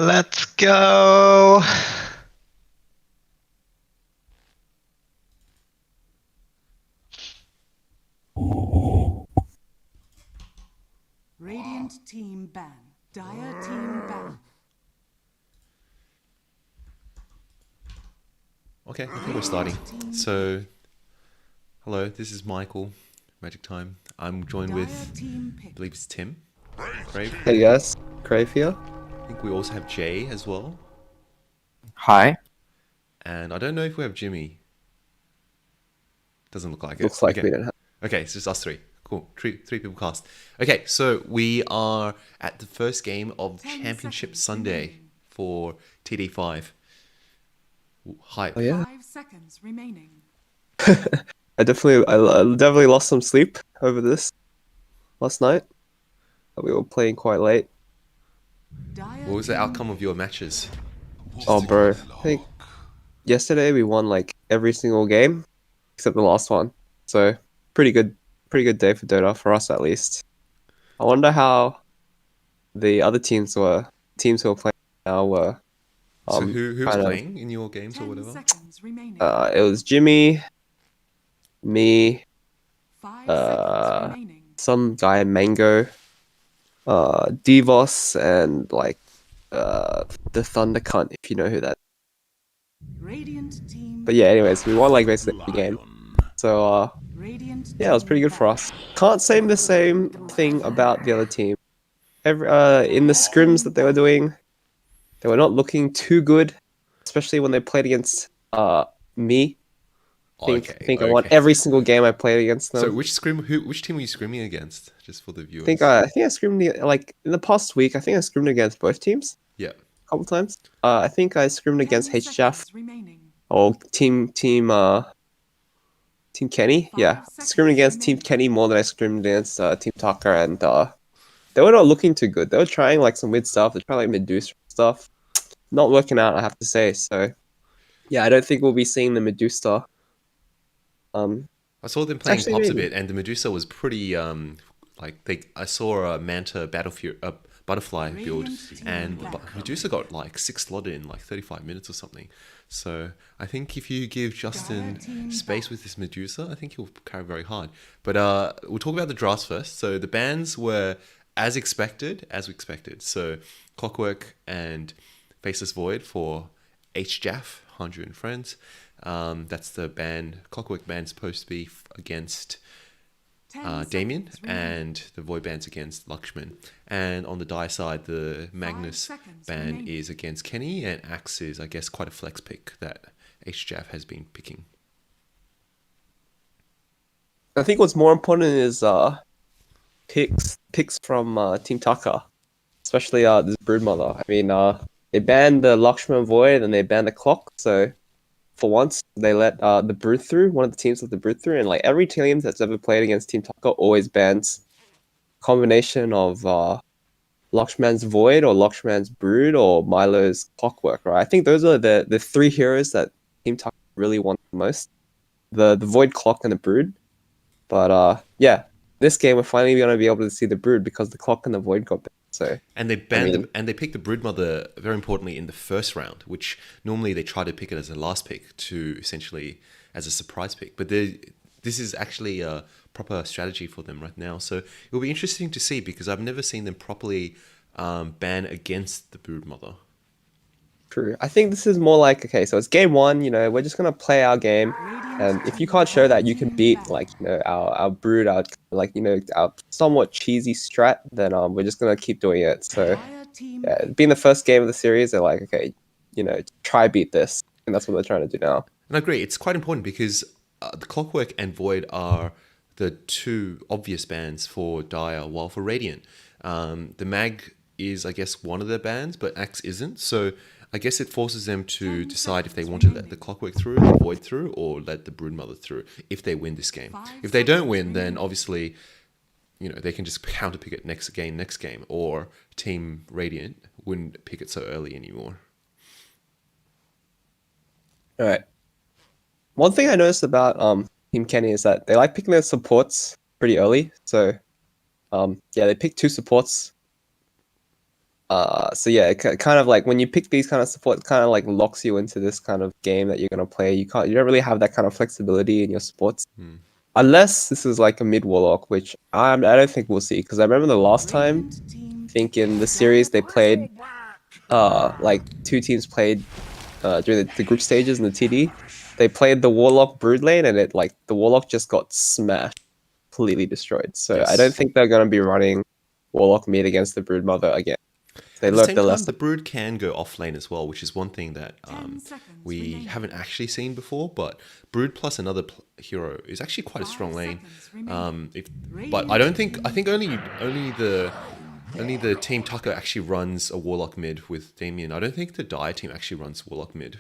Let's go. Radiant team ban. Dire team ban. Okay, I think we're starting. So, hello, this is Michael, Magic Time. I'm joined Dire with, team I pick. believe it's Tim, Crave. Hey guys, Crave here. I think we also have Jay as well. Hi. And I don't know if we have Jimmy. Doesn't look like it. Looks like Okay. we don't have. Okay, it's just us three. Cool. Three people cast. Okay, so we are at the first game of 10 Championship seconds Sunday remaining. for TD5. Hype. Oh yeah. 5 seconds remaining. I definitely lost some sleep over this last night. We were playing quite late. Dire What was the team outcome of pick. your matches? Oh bro, I think yesterday we won like every single game except the last one. So pretty good day for Dota for us at least. I wonder how the other teams who were playing now were So who was kind of playing in your games or 10 whatever? seconds remaining. it was Jimmy, me, 5 seconds uh remaining. some guy Mango, Devos, and like the Thunder Cunt, if you know who that. Radiant team. But yeah, anyways, we won like basically every game. So Radiant yeah, it was team pretty good for ban. us. Can't say the same thing about the other team. Every in the scrims that they were doing, they were not looking too good, especially when they played against me. Okay, Think I won okay. every single game I played against So them. which team were you scrimming against? Just for the Think viewers. I think I scrimmed like in the past week. I think I scrimmed against both teams Yeah. a couple times. I think I scrimmed 10 against HJAF seconds remaining. or Team Kenny. 5 Yeah, I scrimmed seconds against Team remaining. Kenny more than I scrimmed against Team Tucker, and they were not looking too good. They were trying like some weird stuff. They tried like Medusa stuff. Not working out, I have to say. So yeah, I don't think we'll be seeing the Medusa. I saw them It's playing actually pops a maybe. bit, and the Medusa was pretty like they. I saw a Manta butterfly build, Radiant team and ban. Medusa got like 6 slotted in like 35 minutes or something. So I think if you give Justin team space with this Medusa, I think he'll carry very hard. But we'll talk about the drafts first. So the bans were as we expected. So Clockwork and Faceless Void for HJAF, 100 and Friends. That's the band. Clockwork band's supposed to be against 10 Damien, seconds remaining. and the Void band's against Lakshman. And on the die side, the Magnus seconds band remaining. is against Kenny, and Axe is, I guess, quite a flex pick that HJAF has been picking. I think what's more important is picks from Team Tucker, especially this Broodmother. I mean, they banned the Lakshman Void and they banned the Clock. So for once, they let the Brood through. One of the teams let the Brood through, and like every team that's ever played against Team Tucker always bans combination of Lakshman's Void or Lakshman's Brood or Milo's Clockwork. Right? I think those are the three heroes that Team Tucker really want the most: the Void, Clock, and the Brood. But yeah, this game we're finally gonna be able to see the Brood because the Clock and the Void got banned. So And they I banned mean, them, and they picked the Broodmother very importantly in the first round, which normally they try to pick it as a last pick to essentially as a surprise pick. But this is actually a proper strategy for them right now. So it will be interesting to see because I've never seen them properly ban against the Broodmother. true. I think this is more like okay, so it's game one. You know, we're just gonna play our game, and if you can't show that you can beat like our Brood, our like our somewhat cheesy strat, then we're just gonna keep doing it. So Dire team yeah, pick. being the first game of the series, they're like okay, try beat this, and that's what they're trying to do now. And I agree, it's quite important because the Clockwork and Void are the two obvious bans for Dire, while for Radiant, the Mag is, I guess, one of their bans, but Axe isn't. So I guess it forces them to decide if they want to let the Clockwork through, the Void through, or let the Broodmother through if they win this game. If they don't win, then obviously, they can just counterpick it next game, or Team Radiant wouldn't pick it so early anymore. All right. One thing I noticed about Team Kenny is that they like picking their supports pretty early. So yeah, they picked two supports. So yeah, kind of like when you pick these kind of support, it kind of like locks you into this kind of game that you're gonna play. You don't really have that kind of flexibility in your sports, unless this is like a mid warlock, which I don't think we'll see. Because I remember the last time, Radiant team I think in the series they played, like two teams played, during the group stages in the TD. They played the warlock brood lane, and it like the warlock just got smashed, completely destroyed. So I don't Yes. think they're gonna be running warlock mid against the brood mother again. They At the learned same the time, the lesson. Brood can go off lane as well, which is one thing that 10 seconds we remaining. haven't actually seen before. But Brood plus another hero is actually quite a 5 strong lane. seconds remaining. But I don't think only the team Tucker actually runs a Warlock mid with Damien. I don't think the Dire team actually runs Warlock mid.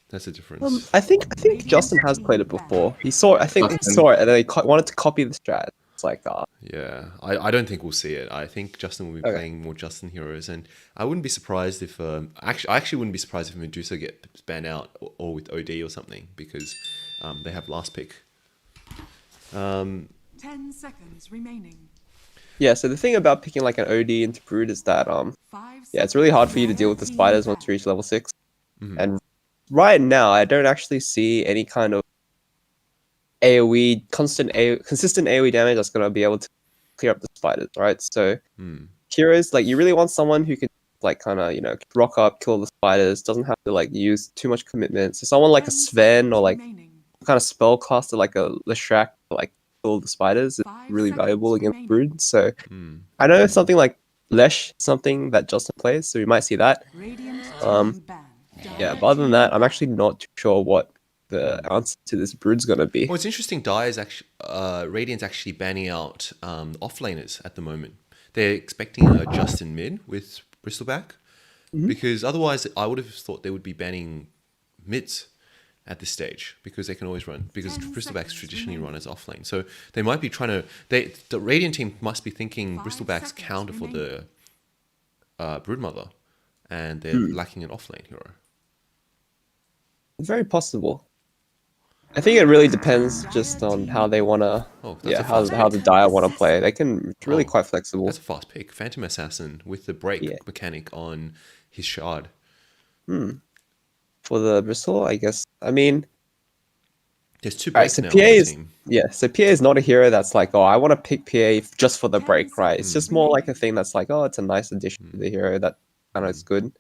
That's the difference. I think Justin has played it before. I think he saw it and then he wanted to copy the strat. It's like, Yeah, I don't think we'll see it. I think Justin will be Okay. playing more Justin heroes, and I wouldn't be surprised if I actually wouldn't be surprised if Medusa gets banned out or with OD or something because they have last pick. 10 seconds remaining. yeah. So the thing about picking like an OD into brood is that 5 yeah, it's really hard for you to seconds. deal with the Team spiders once back. you reach level 6. And right now, I don't actually see any kind of consistent AoE damage that's gonna be able to clear up the spiders, right? So heroes, like you really want someone who can like kind of rock up, kill the spiders, doesn't have to like use too much commitment. So someone like a 10 Sven or seconds like remaining. kind of spellcaster like a Leshrac to, like kill the spiders is 5 really valuable seconds against remaining. brood. So I know something like Lesh, something that Justin plays, so we might see that. Radiant Um, team ban. Yeah, Dire but other than team that, I'm ban. actually not too sure what the answer to this brood's gonna be. Well, it's interesting. Dire is actually Radiant's actually banning out offlaners at the moment. They're expecting a Justin mid with Bristleback because otherwise I would have thought they would be banning mids at this stage because they can always run because 10 Bristleback's seconds traditionally remaining. run as offlane. So they might be trying to the Radiant team must be thinking 5 Bristleback's seconds counter for the remaining. Broodmother, and they're lacking an offlane hero. Very possible. I think it really depends just on how they wanna, Oh, that's a how fast how pick. the Dire wanna play. They can it's really Oh, quite flexible. That's a fast pick. Phantom Assassin with the break Yeah. mechanic on his shard. For the Bristol, I guess. I mean, There's two all right. breaks So now PA on the is team. so PA is not a hero that's like, oh, I want to pick PA just for the 10 break, right? It's seconds just more like a remaining. thing that's like, oh, it's a nice addition to the hero that kind of is good.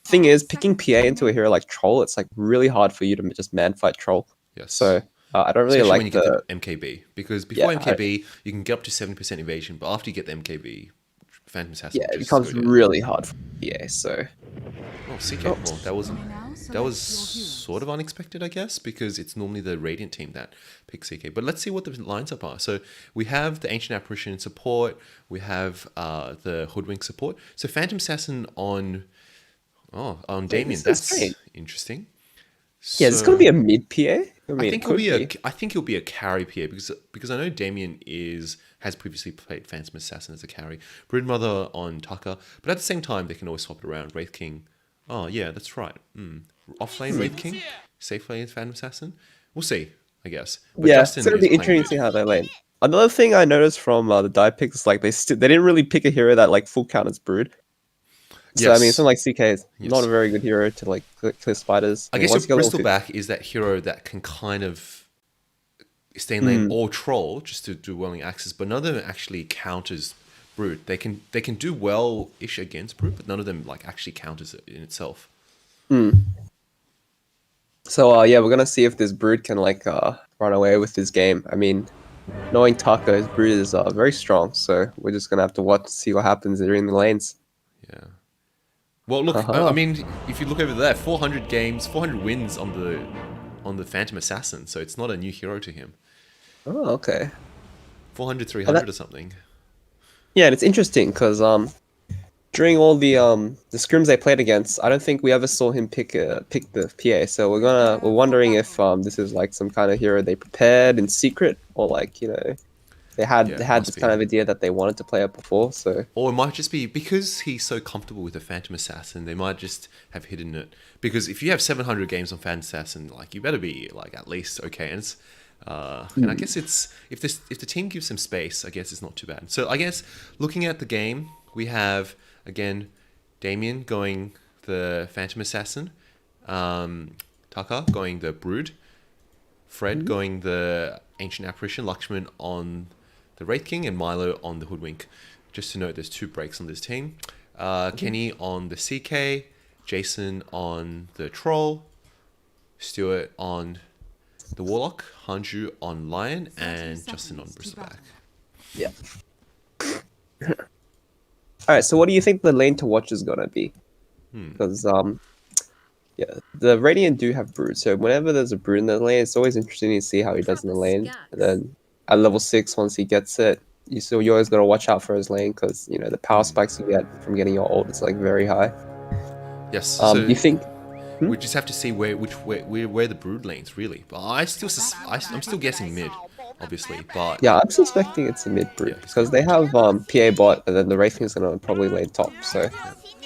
Thing is, picking PA into a hero like Troll, it's like really hard for you to just man fight Troll. Yes. So I don't really Especially when you like get the the MKB. Because before yeah, MKB, you can get up to 70% evasion, but after you get the MKB, Phantom Assassin yeah, it just go becomes down. really hard for PA. So Oh, CK. Oh. Well, You may now that select was your heroes. sort of unexpected, I guess, because it's normally the Radiant team that picks CK. But let's see what the lines up are. So we have the Ancient Apparition support. We have the Hoodwink support. So Phantom Assassin on Damien. this is That's strange. interesting. yeah, it's gonna be a mid PA. I I mean, think it could be. I think he'll be a carry PA because I know Damien has previously played Phantom Assassin as a carry, Broodmother on Tucker, but at the same time they can always swap it around. Wraith King, oh yeah, that's right. Offlane Wraith King, safe lane Phantom Assassin. We'll see, I guess. But Yeah, Justin it's gonna is be playing interesting to good. see how they lane. Another thing I noticed from the die picks is like they didn't really pick a hero that like full counters brood. So I mean, Yes. something like CK is not Yes. a very good hero to like clear spiders. I mean, guess once your you get level Bristleback is that hero that can kind of stay in lane or troll just to do welling axes, but none of them actually counters Brute. They can do well-ish against Brute, but none of them like actually counters it in itself. So yeah, we're gonna see if this brood can like run away with this game. I mean, knowing Taka, his brood is very strong, so we're just gonna have to watch see what happens during the lanes. Yeah. Well, look, I mean, if you look over there, 400 games, 400 wins on the Phantom Assassin, so it's not a new hero to him. Oh, okay. 400, 300 or something. Yeah, and it's interesting because during all the scrims they played against, I don't think we ever saw him pick the PA. So we're wondering if this is like some kind of hero they prepared in secret, or like they had must this be. kind of idea that they wanted to play it before. So Or it might just be because he's so comfortable with the Phantom Assassin, they might just have hidden it. Because if you have 700 games on Phantom Assassin, like you better be like at least okay. And I guess it's if the team gives him space, I guess it's not too bad. So I guess looking at the game, we have again Damien going the Phantom Assassin, Taka going the Brood, Fred going the Ancient Apparition, Lakshman on the Wraith King, and Milo on the Hoodwink. Just to note, there's 2 breaks on this team. Kenny on the CK, Jason on the Troll, Stuart on the Warlock, Hanju on Lion, and Justin on Bristleback. Yeah. All right. So what do you think the lane to watch is gonna be? Because yeah, the Radiant do have Brood, so whenever there's a Brood in the lane, it's always interesting to see how he does in the lane. And then at level 6, once he gets it, you always gotta watch out for his lane because you know the power spikes you get from getting your ult is like very high. Yes. So You think? we just have to see where the Brood lanes really. But I'm still guessing mid, obviously. But Yeah, I'm suspecting it's a mid Brood Yeah, because they have PA bot, and then the Wraith King is gonna probably lane top. So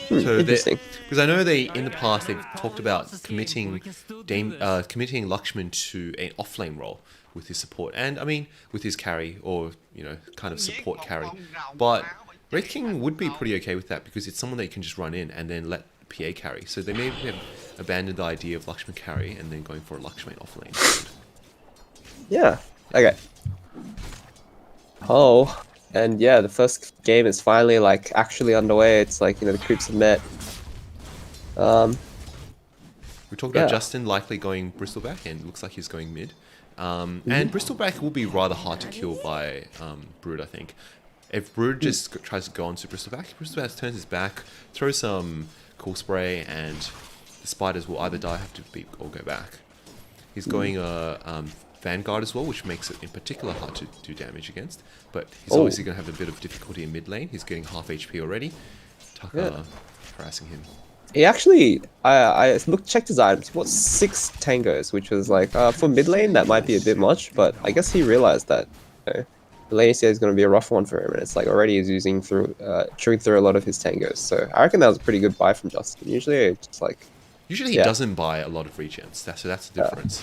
So interesting. because I know in the past they've talked about committing Lakshman to an offlane role with his support, and I mean with his carry or kind of support carry. But Wraith King would be pretty okay with that because it's someone that you can just run in and then let PA carry. So they may have abandoned the idea of Lakshman carry and then going for a Lakshman offlane. Yeah. Okay. Oh, and yeah, the first game is finally like actually underway. It's like the creeps have met. We talked about Yeah. Justin likely going Bristleback, and it looks like he's going mid. And Bristleback will be rather hard to kill by Brood, I think. If Brood just tries to go onto Bristleback turns his back, throws some cool spray, and the spiders will either die, have to beat, or go back. He's going Vanguard as well, which makes it in particular hard to do damage against. But he's obviously going to have a bit of difficulty in mid lane. He's getting half HP already. Taka harassing him. He actually, I checked his items. He bought 6 tangos, which was like for mid lane that might be a bit much, but I guess he realized that the lane is going to be a rough one for him, and it's like already he's chewing through a lot of his tangos. So I reckon that was a pretty good buy from Justin. Usually it's just like Usually he doesn't buy a lot of regens. So that's the difference.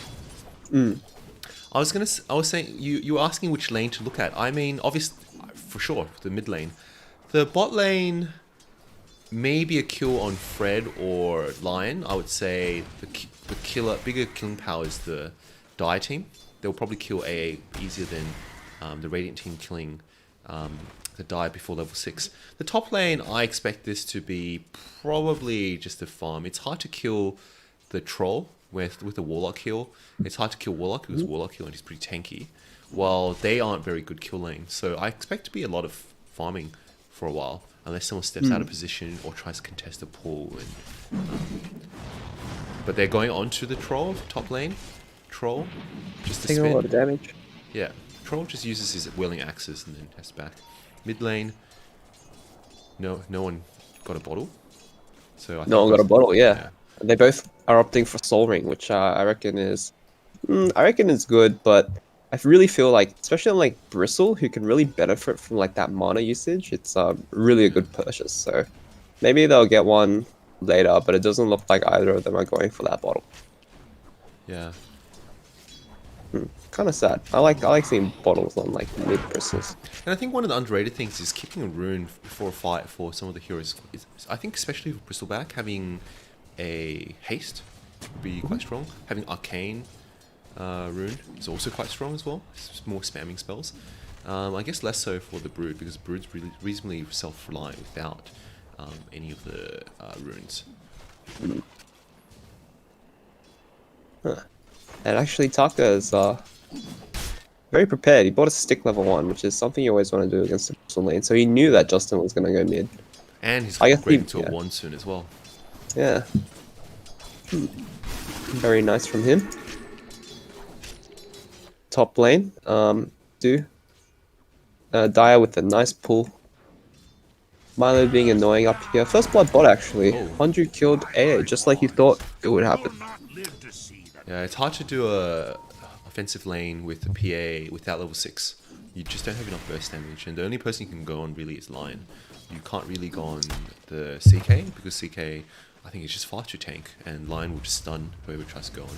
I was saying you were asking which lane to look at. I mean, obviously, for sure, the mid lane. The bot lane, maybe a kill on Fred or Lion. I would say the bigger killing power is the Dire team. They'll probably kill AA easier than the Radiant team killing the Dire before level 6. The top lane, I expect this to be probably just a farm. It's hard to kill the Troll with the Warlock heal. It's hard to kill Warlock because Warlock heal and he's pretty tanky, while they aren't very good kill lanes. So I expect to be a lot of farming for a while, unless someone steps out of position or tries to contest a pull. But they're going onto the Troll, top lane. Troll, just to taking a lot of spin. damage. Yeah, Troll just uses his Whirling Axes and then tests back. Mid lane, no one got a bottle. So I think No one got a bottle. Yeah. yeah. They both are opting for Soul Ring, which I reckon is good, but I really feel like, especially on like Bristle, who can really benefit from like that mana usage, it's really a good purchase. So maybe they'll get one later, but it doesn't look like either of them are going for that bottle. Yeah. Kind of sad. I like seeing bottles on like mid Bristles. And I think one of the underrated things is keeping a rune before a fight for some of the heroes. I think especially for Bristleback, having a haste would be quite strong. Having arcane rune is also quite strong as well. It's more spamming spells. I guess less so for the Brood, because Brood's really reasonably self-reliant without any of the runes. And actually, Taka is very prepared. He bought a stick level 1, which is something you always want to do against the Bristol lane. So he knew that Justin was going to go mid. And he's I guess upgrading to a 1 soon as well. Yeah. Very nice from him. Top lane, Dire with a nice pull. Milo being annoying up here. First blood bot actually. 100 killed AA, just like you thought it would happen. Yeah, it's hard to do a offensive lane with a PA without level 6. You just don't have enough burst damage, and the only person you can go on really is Lion. You can't really go on the CK, because CK, I think, is just far too tank, and Lion will just stun whoever tries to go on.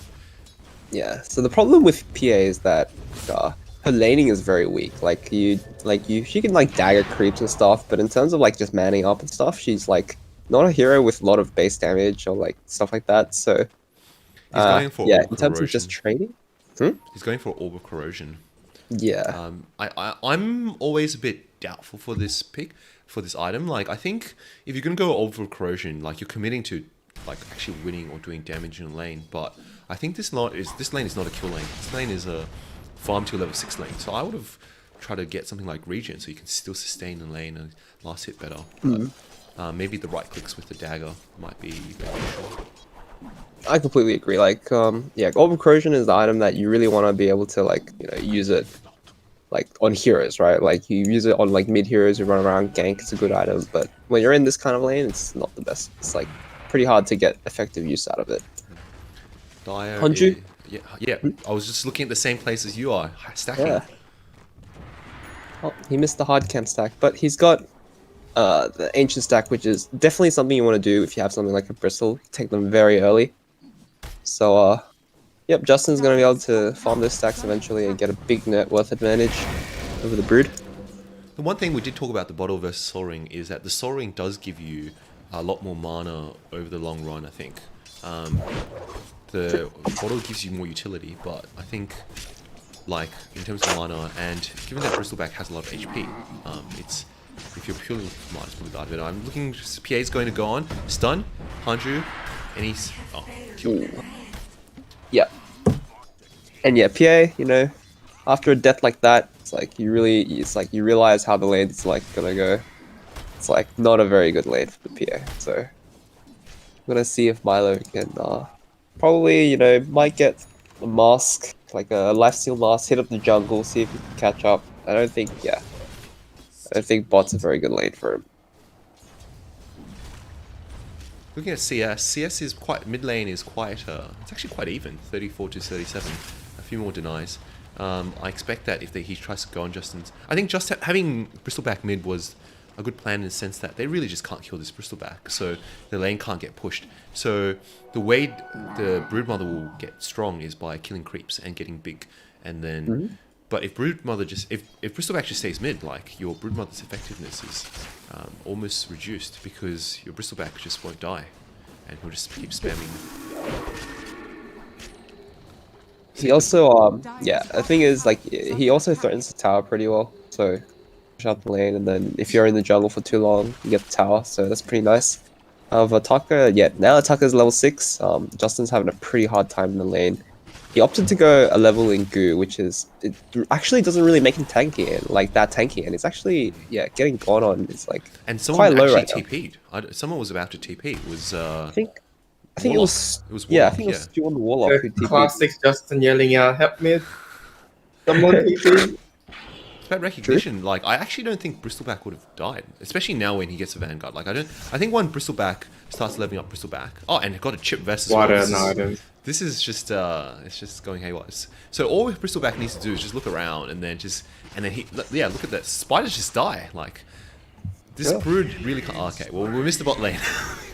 Yeah, so the problem with PA is that her laning is very weak. She can like dagger creeps and stuff, but in terms of like just manning up and stuff, she's like not a hero with a lot of base damage or like stuff like that. So He's going for yeah, orb in terms of just corrosion. trading, He's going for orb corrosion. yeah, I'm always a bit doubtful for this pick, for this item. Like, I think if you're gonna go over corrosion, like you're committing to like actually winning or doing damage in a lane. But I think this lane is not a kill lane. This lane is a farm to level 6 lane. So I would have tried to get something like regen so you can still sustain the lane and last hit better. But maybe the right clicks with the dagger might be beneficial. I completely agree. Like, yeah, Orb Corrosion is the item that you really want to be able to like, use it like on heroes, right? Like you use it on like mid heroes who run around gank. It's a good item, but when you're in this kind of lane, it's not the best. It's like pretty hard to get effective use out of it. Dire Hanju? is, yeah. I was just looking at the same place as you are, stacking. Yeah. Oh, he missed the hard camp stack, but he's got the ancient stack, which is definitely something you want to do if you have something like a Bristle. Take them very early. So, yep, Justin's going to be able to farm those stacks eventually and get a big net worth advantage over the Brood. The one thing we did talk about the bottle versus Sol Ring is that the Sol Ring does give you a lot more mana over the long run, I think. The bottle gives you more utility, but I think, like, in terms of mana, and given that Bristleback has a lot of HP, it's, if you're purely looking for mana, it's probably bad. But I'm looking, PA's going to go on, stun, Hanju, and he's, oh, killed. Yeah. And yeah, PA, after a death like that, it's like you realize how the lane's like gonna go. It's like not a very good lane for the PA. So I'm gonna see if Milo can probably, might get a mask, like a lifesteal mask, hit up the jungle, see if he can catch up. I don't think bot's a very good lane for him. Looking at CS is quite, mid lane is quite, it's actually quite even, 34 to 37, a few more denies. I expect that if he tries to go on Justin's, I think just having Bristleback mid was a good plan in the sense that they really just can't kill this Bristleback, so the lane can't get pushed. So the way the Broodmother will get strong is by killing creeps and getting big, and then, but if Broodmother if Bristleback just stays mid, like your Broodmother's effectiveness is almost reduced because your Bristleback just won't die, and he'll just keep spamming. He also, yeah, the thing is, like, he also threatens the tower pretty well, so push out the lane, and then if you're in the jungle for too long, you get the tower, so that's pretty nice. Taka, yeah, now Taka's level 6, Justin's having a pretty hard time in the lane. He opted to go a level in Goo, which is, it actually doesn't really make him tanky, and like that tanky, and it's actually, yeah, getting gone on is like and someone quite low actually right now. TP'd. Someone was about to TP. It was I think it Warlock. was, It was yeah, I Warlock, think it was yeah. Stu on the Warlock who The TP'd. classic Justin yelling out, "Help me!" Someone TP. It's about recognition. Like, I actually don't think Bristleback would have died, especially now when he gets a Vanguard. Like, I think when Bristleback starts leveling up Bristleback, oh, and got a chip versus What well, an item. this is just it's just going haywire. So all Bristleback needs to do is just look around and then yeah, look at that. Spiders just die. Like, this Brood really can't. Okay, well, we missed the bot lane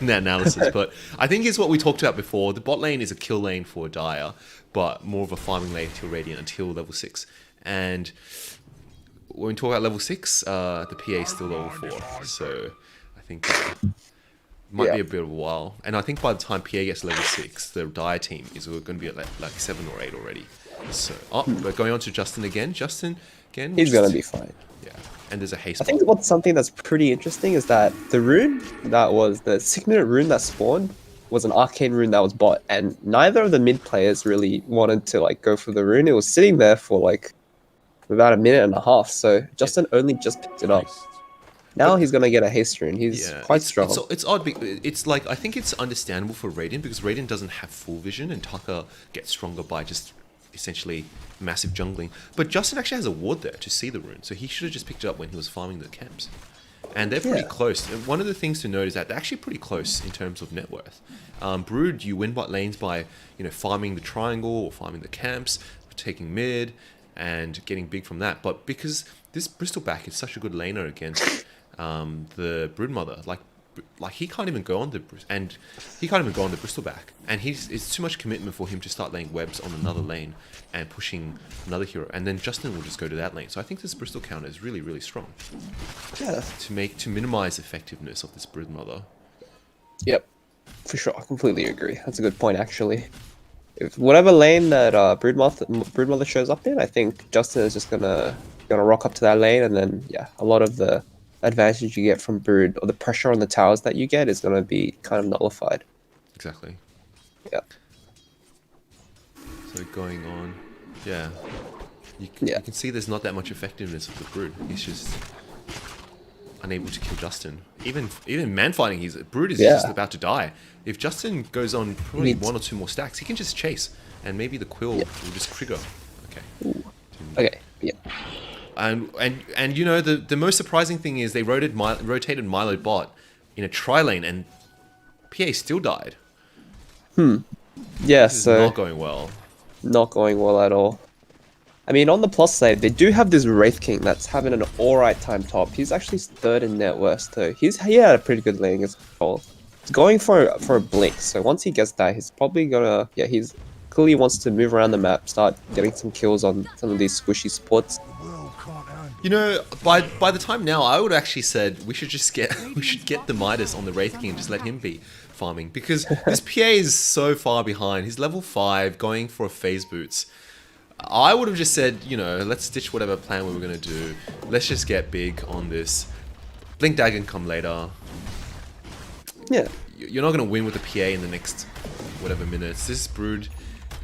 in that analysis, but I think it's what we talked about before. The bot lane is a kill lane for Dire, but more of a farming lane until Radiant, until level 6. And when we talk about level 6, the PA is still level 4. So I think it might be a bit of a while. And I think by the time PA gets level 6, the Dire team is going to be at like 7 or 8 already. So, but going on to Justin again. Justin, again. He's gonna be fine. Yeah. And there's a haste. I think what's something that's pretty interesting is that the rune that was the 6-minute rune that spawned was an arcane rune that was bought, and neither of the mid players really wanted to like go for the rune. It was sitting there for like about a minute and a half, so Justin only just picked it up. Now he's gonna get a haste rune. He's quite strong. It's odd. It's like, I think it's understandable for Radiant because Radiant doesn't have full vision, and Taka gets stronger by just essentially massive jungling. But Justin actually has a ward there to see the rune, so he should have just picked it up when he was farming the camps. And they're pretty close. And one of the things to note is that they're actually pretty close in terms of net worth. Brood, you win bot lanes by farming the triangle or farming the camps, taking mid, and getting big from that. But because this Bristleback is such a good laner against the Broodmother, like he can't even go on the Bristleback, and it's too much commitment for him to start laying webs on another lane and pushing another hero, and then Justin will just go to that lane. So I think this Bristol counter is really, really strong. Yeah. To minimize effectiveness of this Broodmother. Yep, for sure. I completely agree. That's a good point, actually. If whatever lane that Broodmother shows up in, I think Justin is just gonna rock up to that lane, and then yeah, a lot of the advantage you get from Brood or the pressure on the towers that you get is gonna be kind of nullified. Exactly. Yeah, So going on, yeah. Yeah. You can see there's not that much effectiveness of the Brood. He's just unable to kill Justin. Even man fighting, Brood is Yeah. just about to die. If Justin goes on probably Needs- one or two more stacks, he can just chase, and maybe the Quill will just trigger. Okay. Okay. Yeah. And you know the most surprising thing is they rotated Milo bot in a tri lane, and PA still died. Yeah. This is So not going well. not going well at all. I mean, on the plus side, they do have this Wraith King that's having an alright time top. He's actually third in net worth too. He had a pretty good lane against control. He's going for a blink, so once he gets that, he's probably gonna he's clearly wants to move around the map, start getting some kills on some of these squishy supports. You know, by the time now, I would actually said we should get the Midas on the Wraith King and just let him be farming, because this PA is so far behind. He's level 5, going for a phase boots. I would have just said, you know, let's ditch whatever plan we were gonna do. Let's just get big on this. Blink Dagger can come later. Yeah. You're not gonna win with the PA in the next whatever minutes. This Brood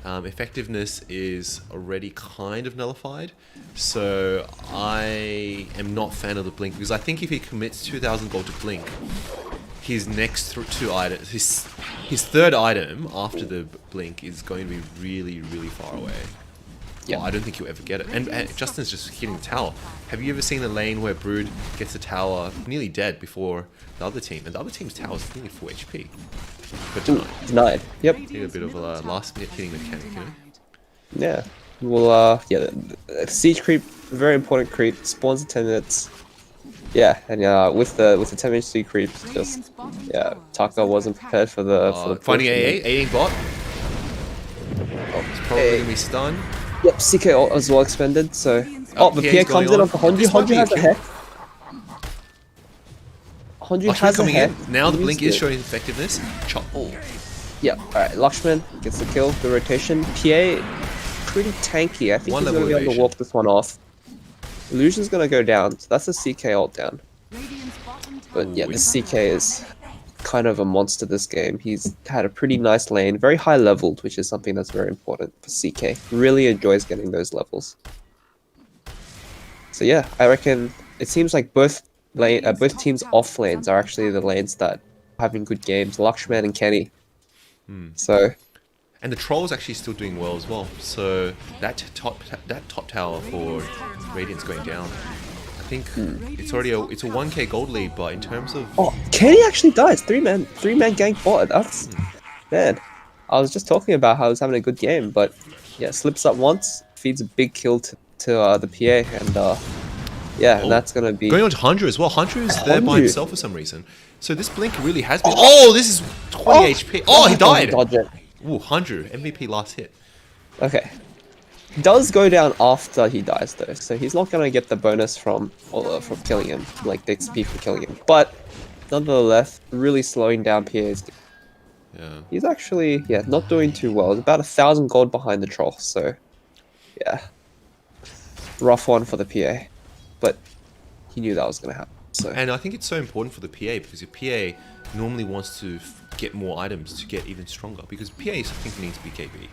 effectiveness is already kind of nullified, so I am not a fan of the Blink, because I think if he commits 2,000 gold to Blink, his next two items, his third item after the Blink is going to be really far away. Yeah. I don't think he'll ever get it. And Justin's just hitting the tower. Have you ever seen a lane where Brood gets the tower nearly dead before the other team? And the other team's tower is nearly 4 HP. But denied. Denied. Yep. Need a bit of a last minute hitting mechanic, you know? Yeah. Well, the siege creep, very important creep. Spawns in 10 minutes. Yeah, and with the 10-minute siege creep, just Taka wasn't prepared for the Finding push. AA, bot. It's probably gonna be stunned. Yep, CK ult as well expended. So the PA's PA comes going in on. onto Honju. This might Honju be a has a kill. heck. Honju Lakshman has a coming heck. in. Now the He Blink used is it. showing effectiveness. Chop. Oh. Yep. All right, Lakshman gets the kill. The rotation. PA pretty tanky. I think One he's level gonna be able to evasion. walk this one off. Illusion's gonna go down. So that's a CK ult down. But yeah, the CK is kind of a monster this game. He's had a pretty nice lane, very high leveled, which is something that's very important for CK. Really enjoys getting those levels. So yeah, I reckon it seems like both teams off lanes are actually the lanes that are having good games. Lakshman and Kenny. So And the Troll's actually still doing well as well. So that top tower for Radiant's going down. I think it's already it's a 1k gold lead, but in terms of Kenny actually dies. Three man gank bot. That's man. I was just talking about how he was having a good game, but yeah, slips up once, feeds a big kill to the PA, and and that's gonna be going on to Hunter as well. Hunter is there by Hunter. himself for some reason. So this Blink really has been. Oh, this is 20 HP. Oh, he died. Dodge it. Ooh, Hunter MVP last hit. Okay. He does go down after he dies though, so he's not gonna get the bonus from killing him, like the XP for killing him. But nonetheless, really slowing down PA's. Yeah. He's actually not doing too well. He's about 1,000 gold behind the troll, so yeah, rough one for the PA. But he knew that was gonna happen. So And I think it's so important for the PA, because your PA normally wants to get more items to get even stronger, because PA I think needs BKB.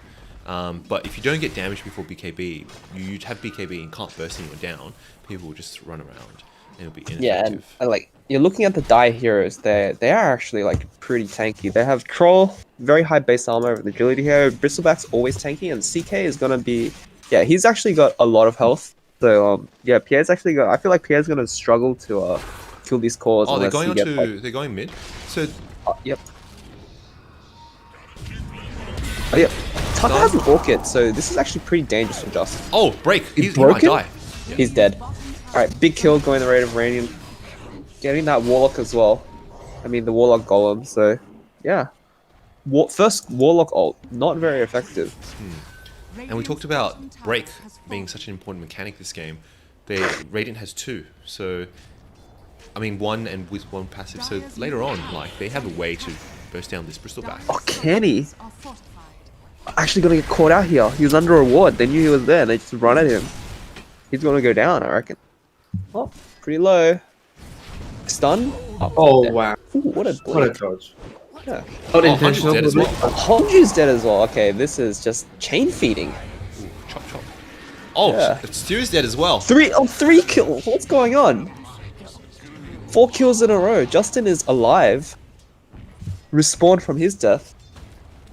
But if you don't get damage before BKB, you'd have BKB and can't burst anyone down, people will just run around and it'll be ineffective. and like you're looking at the die heroes, they are actually like pretty tanky. They have Troll, very high base armor with agility hero. Bristleback's always tanky, and CK is gonna be he's actually got a lot of health. So PA's actually got. I feel like PA's gonna struggle to kill these cores. Oh, they're unless going he on gets, to they're going mid. So yep. Oh, yep. Taka has an orchid, so this is actually pretty dangerous for Justin. oh, break. He might broken? die. He's dead. Alright, big kill going the rate of Radiant. Getting that Warlock as well. I mean, the Warlock Golem, so yeah. First Warlock ult, not very effective. And we talked about break being such an important mechanic this game. Radiant has 2, so I mean, one and with one passive. So later on, like, they have a way to burst down this Bristleback. Oh, Kenny Are fortified. actually gonna get caught out here. He was under a ward. They knew he was there. And they just run at him. He's gonna go down, I reckon. Oh, pretty low. Stun. Oh yeah. wow. Ooh, what a What a blink. dodge. Yeah. Not Oh, intentional. 100's dead as well. Honju's dead as well. Okay, this is just chain feeding. Ooh, chop chop. Oh, Yeah. Stu's dead as well. Three kills. What's going on? 4 kills in a row. Justin is alive. Respawned from his death.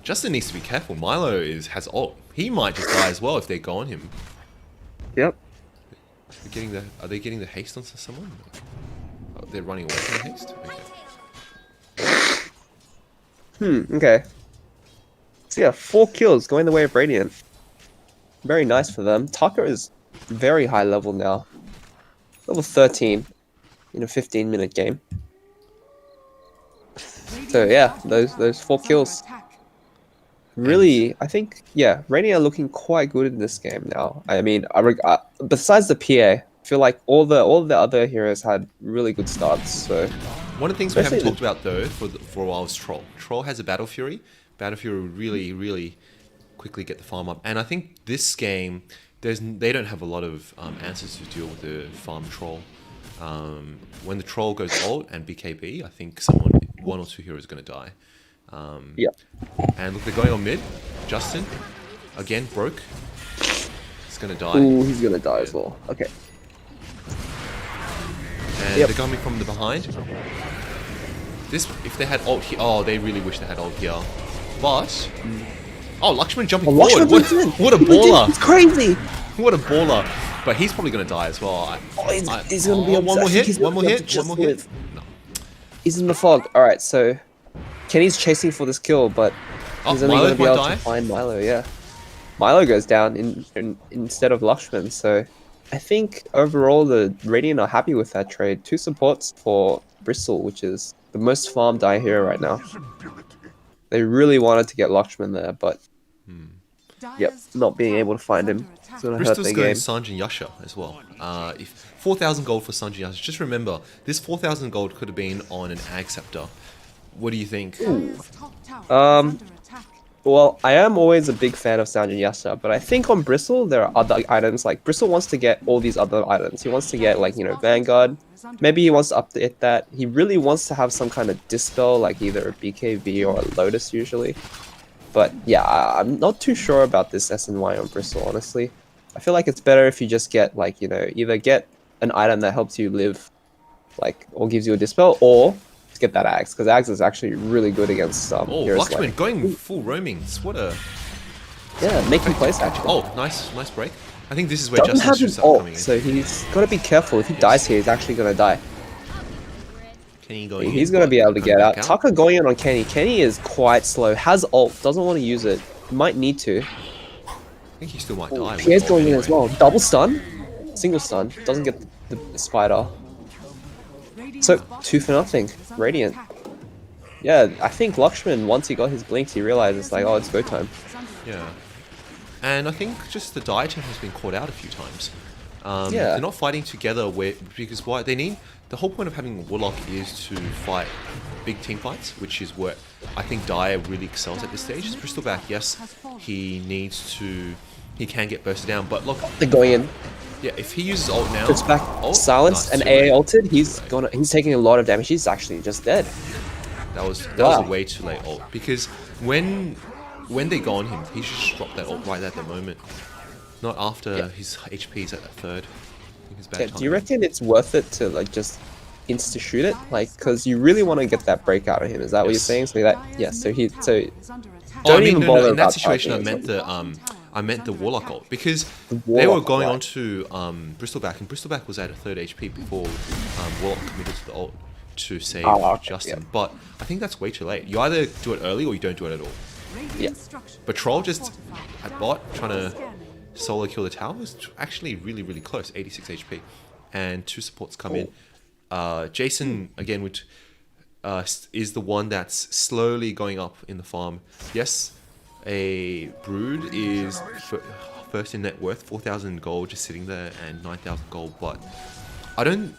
Justin needs to be careful. Milo has ult. He might just die as well if they go on him. Yep. Are they getting the haste onto someone? Oh, they're running away from the haste? Okay. Okay. So yeah, 4 kills going the way of Radiant. Very nice for them. Tucker is very high level now. Level 13 in a 15-minute game. So yeah, those 4 kills. Really, I think, yeah, Radiant are looking quite good in this game now. I mean, besides the PA, I feel like all the other heroes had really good starts. So One of the things we haven't Especially talked about though for a while is Troll. Troll has a Battle Fury. Battle Fury will really quickly get the farm up. And I think this game, they don't have a lot of answers to deal with the farm Troll. When the Troll goes ult and BKB, I think one or two heroes are going to die. yeah, And look, they're going on mid. Justin, again, broke. He's going to die. ooh, he's gonna die as well. Okay, And Yep. they're coming from the behind. If they had ult here, oh, they really wish they had ult here. But, oh, Lakshman jumping forward. Lakshman What, went in. what a He went in. baller. It's crazy. What a baller. But he's probably going to die as well. He's gonna be one I more think hit, he's one gonna more be able hit, to one more just hit. live. No. He's in the fog. All right, so Kenny's chasing for this kill, but Oh, he's only Milo going to be might able die. to find Milo. Yeah, Milo goes down instead of Lakshman. So I think overall the Radiant are happy with that trade. 2 supports for Bristol, which is the most farmed die hero right now. They really wanted to get Lakshman there, but yep, not being able to find him is going to hurt Bristol's their going game. Sanjay Yasha as well. If 4,000 gold for Sanjay Yasha. Just remember, this 4,000 gold could have been on an Ag Scepter. What do you think? Well, I am always a big fan of Sanjay Yasha, but I think on Bristle there are other items. Like Bristle wants to get all these other items. He wants to get like Vanguard. Maybe he wants to update that. He really wants to have some kind of dispel, like either a BKB or a Lotus usually. But yeah, I'm not too sure about this SNY on Bristle, honestly. I feel like it's better if you just get like either get an item that helps you live, like or gives you a dispel, or just get that Axe, because Axe is actually really good against Oh, heroes Lakshman like, going full roamings. What a... yeah, making plays actually. Oh, nice break. I think this is where Doesn't Justin have should his start ult, coming in. so he's got to be careful. If he dies here, he's actually going to die. Kenny going He's in, going to but be able to coming get out. back Tucker going in on Kenny. Kenny is quite slow. Has ult. Doesn't want to use it. Might need to. I think he still might die. with PA's ult going in anyway. as well. Double stun. Single stun. Doesn't get the spider. So, 2 for nothing. Radiant. Yeah, I think Lakshman, once he got his blinks, he realized it's like, oh, it's go time. Yeah. And I think just the die item has been caught out a few times. Yeah. They're not fighting together because why they need... The whole point of having a Warlock is to fight big team fights, which is where I think Dire really excels at this stage. His Bristleback, yes, he needs to... He can get bursted down, but look, They're going in. yeah, if he uses ult now... It's back. Ult, Silenced nice, and too late. AA ulted. He's taking a lot of damage. He's actually just dead. That was Wow. a way too late ult, because when they go on him, he should just drop that ult right at the moment, not after his HP's at that third. I think it's bad Yeah, do you timing. reckon it's worth it to like just insta shoot it, like because you really want to get that break out of him? Is that what you're Yes. saying? So Oh, don't I mean, even no, bother in that about situation, I typing meant I meant the Warlock ult, because The they were Warlock, going right. on to Bristleback, and Bristleback was at a third HP before Warlock committed to the ult to save Okay, Justin. yeah. But I think that's way too late. You either do it early or you don't do it at all. Yeah. But Troll just at bot trying to solo kill the tower was actually really close, 86 HP, and 2 supports come in. Jason again is the one that's slowly going up in the farm. Yes, a Brood is first in net worth, 4,000 gold just sitting there and 9,000 gold, but I don't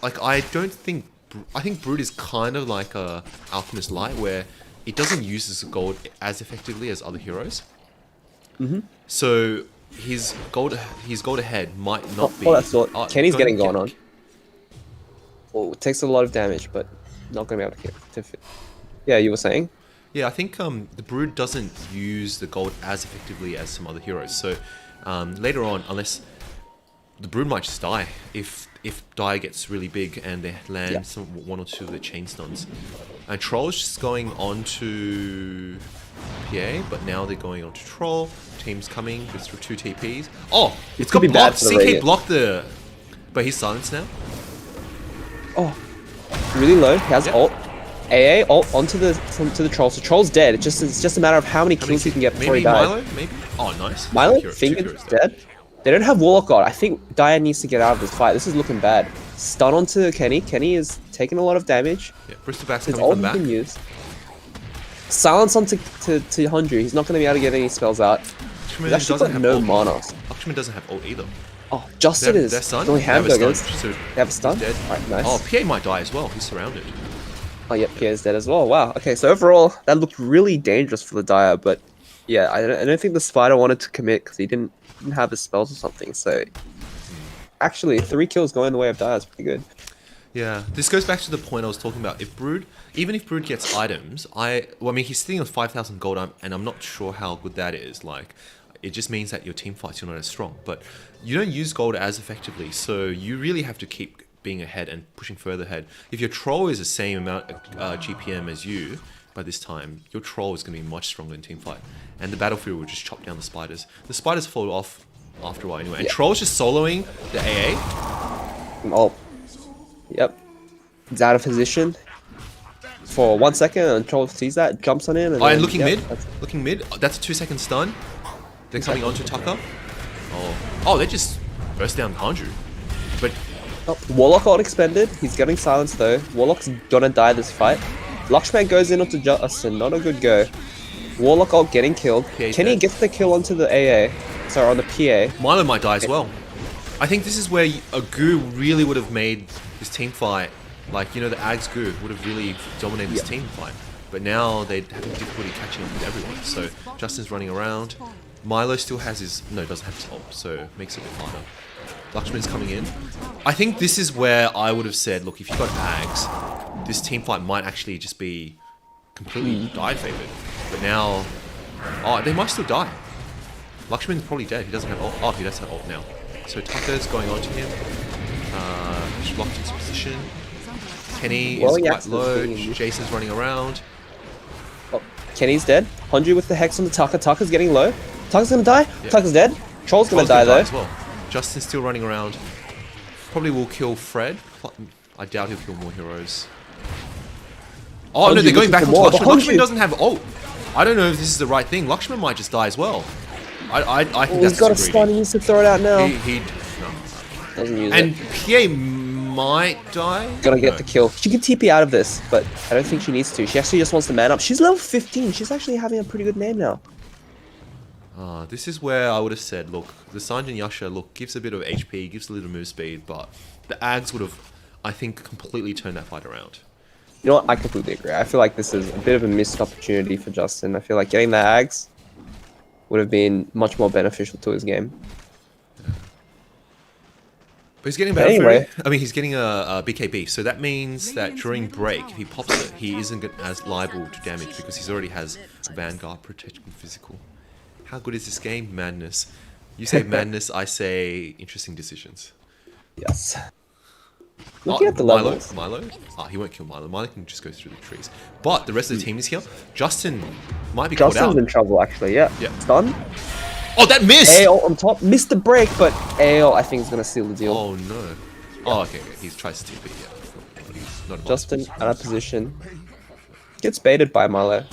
like I don't think I think Brood is kind of like a Alchemist Light where it doesn't use his gold as effectively as other heroes. So his gold ahead might not be. Oh, that's what Kenny's go getting ahead, going on. Oh, it takes a lot of damage, but not gonna be able to fit. Yeah, you were saying? Yeah, I think the Brood doesn't use the gold as effectively as some other heroes. So later on, unless the Brood might just die if Dire gets really big and they land one or two of the chain stuns. And Troll's just going on to PA, but now they're going on to Troll. Team's coming with two TPs. Oh, it's got could be bad blocked. for the CK Radiant. blocked the, but he's silenced now. Oh, really low. He has Yep. ult. AA ult onto the troll. So troll's dead. It's just a matter of how many kills he can get before he Maybe dies. Milo, maybe. Oh, nice. Milo, Two heroes, Finger's though. dead. They don't have Warlock God. I think Dire needs to get out of this fight. This is looking bad. Stun onto Kenny. Kenny is taking a lot of damage. Yeah, Bristleback's His coming ult from has back. been used. Silence onto to Hundred. He's not going to be able to get any spells out. Lakshman He's actually doesn't got have no ult. mana. Lakshman doesn't have ult either. Oh, Justin is. Their son? Only They have a stun, hamburgers. so They have a stun? he's dead. Alright, nice. Oh, PA might die as well. He's surrounded. Oh, yep, Pierre's dead as well. Wow. Okay, so overall, that looked really dangerous for the Dire, but yeah, I don't think the Spider wanted to commit because he didn't have his spells or something. So actually, 3 kills going the way of Dire is pretty good. Yeah, this goes back to the point I was talking about. If Brood, even if Brood gets items, I mean, he's sitting on 5,000 gold, and I'm not sure how good that is. Like, it just means that your team fights you're not as strong, but you don't use gold as effectively, so you really have to keep being ahead and pushing further ahead. If your troll is the same amount of GPM as you by this time, your troll is going to be much stronger in team fight, and the battlefield will just chop down the spiders. The spiders fall off after a while anyway, and Yeah. Troll's just soloing the AA. Oh, yep. He's out of position for 1 second, and Troll sees that, jumps on him, and Oh, then, and looking yep, mid. that's- Looking mid. That's a 2-second stun. They're coming onto Tucker. Oh, they just burst down Hanju. But Oh, Warlock got expended. He's getting silenced though. Warlock's gonna die this fight. Lakshman goes in onto Justin. Not a good go. Warlock ult getting killed. PA's Kenny dead. gets the kill onto the AA. Sorry, on the PA. Milo might die as well. I think this is where a Goo really would have made this team fight, like, you know, the Ags Goo would have really dominated this team fight. But now they're having difficulty catching up with everyone. So Justin's running around. Milo still has his... No, doesn't have his ult, so it makes it a bit harder. Lakshman's coming in. I think this is where I would have said, look, if you got Ags, this team fight might actually just be completely die-favored. But now... Oh, they might still die. Lakshman's probably dead. He doesn't have ult. Oh, he does have ult now. So Tucker's going on to him. He's locked into position. Kenny Well, is yeah, quite so low. it's getting- Jason's running around. Oh, Kenny's dead. Hanju with the hex on the Tucker. Tucker's getting low. Tucker's gonna die. Yeah. Tucker's dead. Troll's gonna Troll's die though. as well. Justin's still running around. Probably will kill Fred. I doubt he'll kill more heroes. Oh no, Hanju they're going looking back for onto more, Lakshman. but Lakshman Hanju- doesn't have ult. I don't know if this is the right thing. Lakshman might just die as well. I think Oh, that's he's got a too stun. He greedy. needs to throw it out now. No. Doesn't use And it. PA might die. Gonna get No. the kill. She can TP out of this, but I don't think she needs to. She actually just wants to man up. She's level 15. She's actually having a pretty good name now. This is where I would have said, look, the Sanjin Yasha, look, gives a bit of HP, gives a little move speed, but the Ags would have, I think, completely turned that fight around. You know what? I completely agree. I feel like this is a bit of a missed opportunity for Justin. I feel like getting the Ags would have been much more beneficial to his game. But he's getting But better. anyway. I mean, he's getting a BKB, so that means that during break, if he pops it, he isn't as liable to damage because he already has Vanguard protection physical. How good is this game? Madness. You say madness, I say interesting decisions. Yes. Looking at the Milo, levels. Milo? Ah, he won't kill Milo. Milo can just go through the trees. But the rest of the team is here. Justin might be caught Justin's out. in trouble, actually. Yeah. Yeah. Stun. Oh, that missed! AO on top. Missed the break, but AO I think is going to seal the deal. Oh no. Oh, okay. He tries to TP, yeah. He's not a Justin boss. out of position. Gets baited by Milo.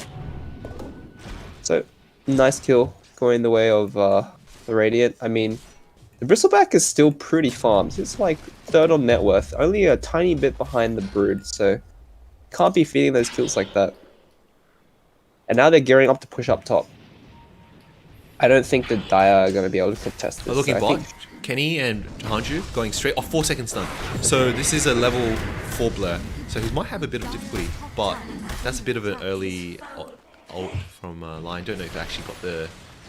So, nice kill going the way of the Radiant. I mean, the Bristleback is still pretty farmed. It's like third on net worth. Only a tiny bit behind the Brood, so can't be feeding those kills like that. And now they're gearing up to push up top. I don't think the Dire are going to be able to contest this. Oh, looking so I bot. think- Kenny and Hanju going straight off 4 second stun. So this is a level 4 blur. So he might have a bit of difficulty, but that's a bit of an early ult from Lion. Don't know if they actually got the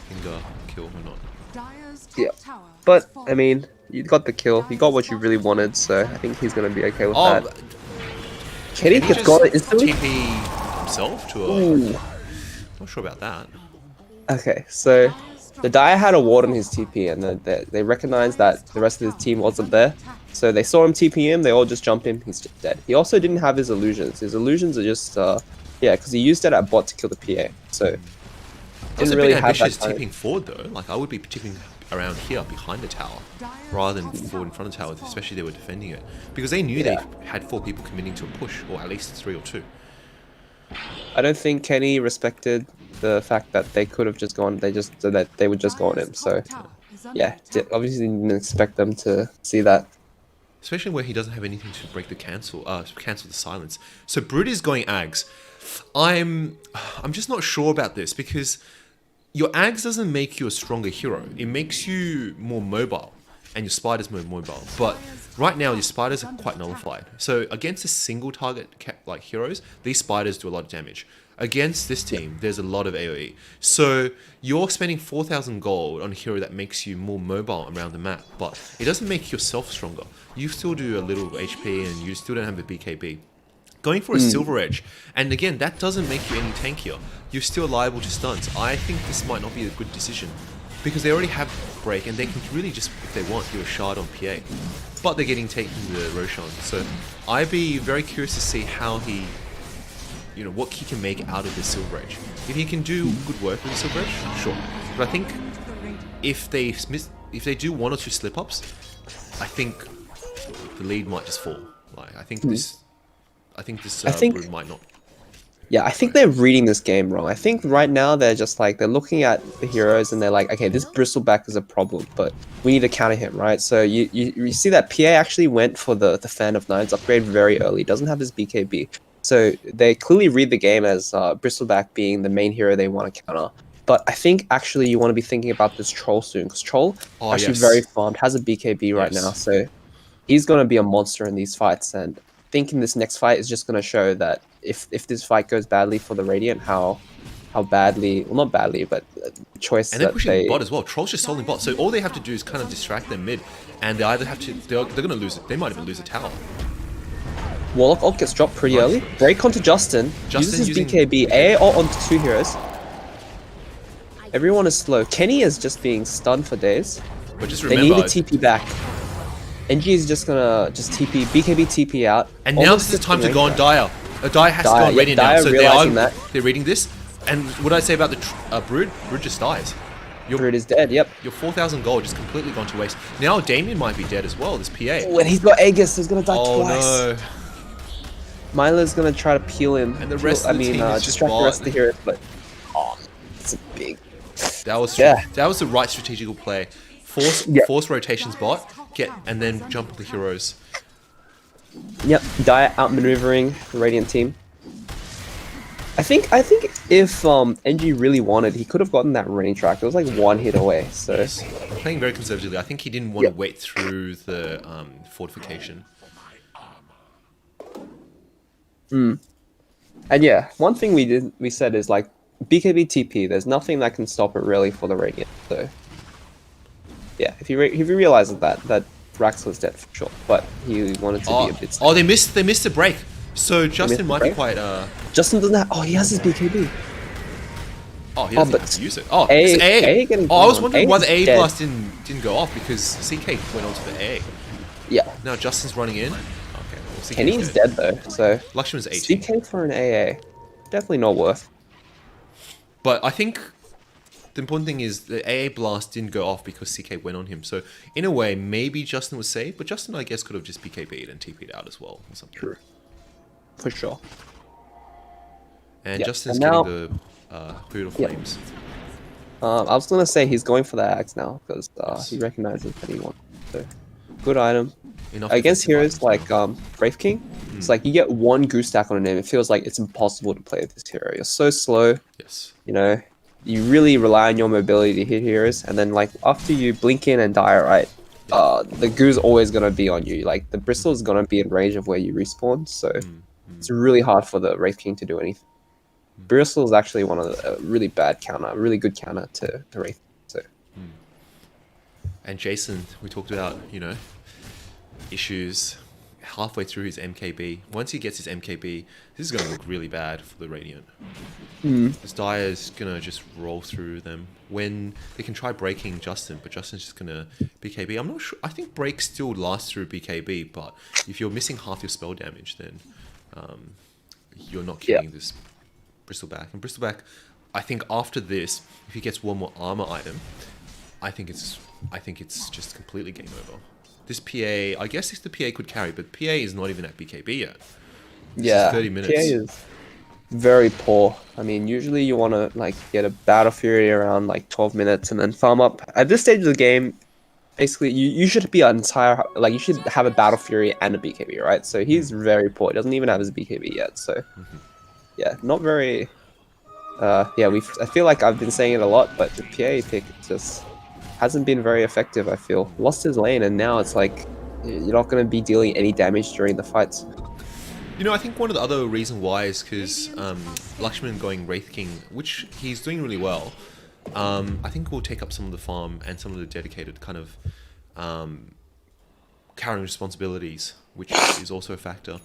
finger kill or not. Dire's top Yeah. tower But, has I fallen. mean, you got the kill. You got what you really wanted, so I think he's going to be okay with Oh, that. Kenny Kenny gets just got it instantly? TP himself to a... Ooh. Not sure about that. Okay, so the Dire had a ward on his TP, and they recognized that the rest of his team wasn't there. So they saw him TP him, they all just jump him, he's just dead. He also didn't have his illusions. His illusions are just, yeah, because he used it at bot to kill the PA. So, That's didn't a really bit have that ambitious kind of- tipping forward though. Like I would be tipping around here behind the tower rather than forward in front of the tower, especially they were defending it. Because they knew Yeah. they had 4 people committing to a push, or at least 3 or 2. I don't think Kenny respected the fact that they could have just gone, that they would just go on him. So, yeah, obviously didn't expect them to see that. Especially where he doesn't have anything to break the cancel the silence. So Brood is going Ags. I'm just not sure about this because your Ags doesn't make you a stronger hero. It makes you more mobile, and your spiders more mobile. But right now your spiders are quite nullified. So against a single target like heroes, these spiders do a lot of damage. Against this team, there's a lot of AoE. So you're spending 4,000 gold on a hero that makes you more mobile around the map, but it doesn't make yourself stronger. You still do a little HP and you still don't have a BKB. Going for a Silver Edge, and again, that doesn't make you any tankier. You're still liable to stuns. I think this might not be a good decision because they already have Break and they can really just, if they want, do a shard on PA. But they're getting taken to the Roshan. So I'd be very curious to see how he, what he can make out of this Silver Edge. If he can do good work with the Silver Edge, sure. But I think if they do 1 or 2 slip-ups, I think the lead might just fall. Like I think this Brood might not. Yeah, I think they're reading this game wrong. I think right now they're just like, they're looking at the heroes and they're like, okay, this Bristleback is a problem, but we need to counter him, right? So you see that PA actually went for the Fan of Nines upgrade very early. Doesn't have his BKB. So they clearly read the game as Bristleback being the main hero they want to counter. But I think actually you want to be thinking about this Troll soon, because Troll actually yes. very farmed, has a BKB right Yes. now. So he's going to be a monster in these fights, and thinking this next fight is just going to show that if this fight goes badly for the Radiant, how badly, well not badly, but the choice And they're that pushing bot as well. Troll's just soloing bot. So all they have to do is kind of distract them mid. And they either have to, they're going to lose it. They might even lose a tower. Warlock ult gets dropped pretty early. Break onto Justin. Justin uses his using BKB. AA ult onto 2 heroes. Everyone is slow. Kenny is just being stunned for days. But just They need remember, a TP back. NG is just gonna BKB TP out. and now Almost this is gets time the to go on range Dire. Dire has to Dire, go on yeah, Radiant now. Dire So realizing that. they're reading this. And what I say about the Brood? Brood just dies. back. Brood is dead, yep. Your 4,000 gold just completely gone to waste. Now Damien might be dead as well, this PA. When he's got Aegis, he's gonna die Oh twice. no. Mila's gonna try to peel him. And the rest of the team is just distract the rest bot. of the heroes, but it's a big. That was Yeah. that was the right strategical play. Force rotations bot, and then jump the heroes. Yep, Dire outmaneuvering the Radiant team. I think if NG really wanted, he could have gotten that range track. It was like 1 hit away. So Playing very conservatively. I think he didn't want Yep. to wait through the fortification. and yeah, one thing we said is like BKB TP. There's nothing that can stop it really for the Radiant. So yeah, if he realizes that Rax was dead for sure, but he wanted to be a bit. Oh, they missed the break. So Justin the might be break? quite Justin doesn't have. Oh, he has his BKB. Oh, he doesn't but have to use it. Oh, A- it's A. A getting Oh, I was blown. wondering A why is the A dead. blast didn't go off because CK went onto the A. Yeah, Now Justin's running in. Okay, well, CK Kenny's dead though. So Lakshman's 18. CK for an AA, definitely not worth. But I think the important thing is the AA blast didn't go off because CK went on him. So in a way, maybe Justin was safe, but Justin I guess could have just BKB'd and TP'd out as well or something. True. For sure. And Yeah, Justin's and now- getting the Hood of Flames. I was gonna say he's going for that axe now because he recognizes that he wants. So good item. Enough Against defensive heroes items. like Brave King, it's like you get 1 goose stack on a name. It feels like it's impossible to play with this hero. You're so slow. Yes. You know, you really rely on your mobility to hit heroes, and then like after you blink in and die, right? The goo's always gonna be on you. Like the bristle is gonna be in range of where you respawn, so it's really hard for the Wraith King to do anything. Bristle is actually one of the really bad counter, really good counter to Wraith. So And Jason, we talked about, issues halfway through his MKB. Once he gets his MKB, this is going to look really bad for the Radiant. This Dire is going to just roll through them. When they can try breaking Justin, but Justin's just going to BKB. I'm not sure. I think break still lasts through BKB, but if you're missing half your spell damage, then you're not killing this Bristleback. And Bristleback, I think after this, if he gets one more armor item, I think it's just completely game over. This PA, I guess if the PA could carry, but PA is not even at BKB yet. This is 30 minutes. PA is very poor. I mean, usually you want to like get a Battle Fury around like 12 minutes and then farm up. At this stage of the game, basically you should be an entire, like you should have a Battle Fury and a BKB, right? So he's very poor. He doesn't even have his BKB yet. So yeah, not very. I feel like I've been saying it a lot, but the PA pick just hasn't been very effective. I feel lost his lane, and now it's like you're not going to be dealing any damage during the fights. I think one of the other reason why is because Lakshman going Wraith King, which he's doing really well. I think will take up some of the farm and some of the dedicated kind of carrying responsibilities, which is also a factor.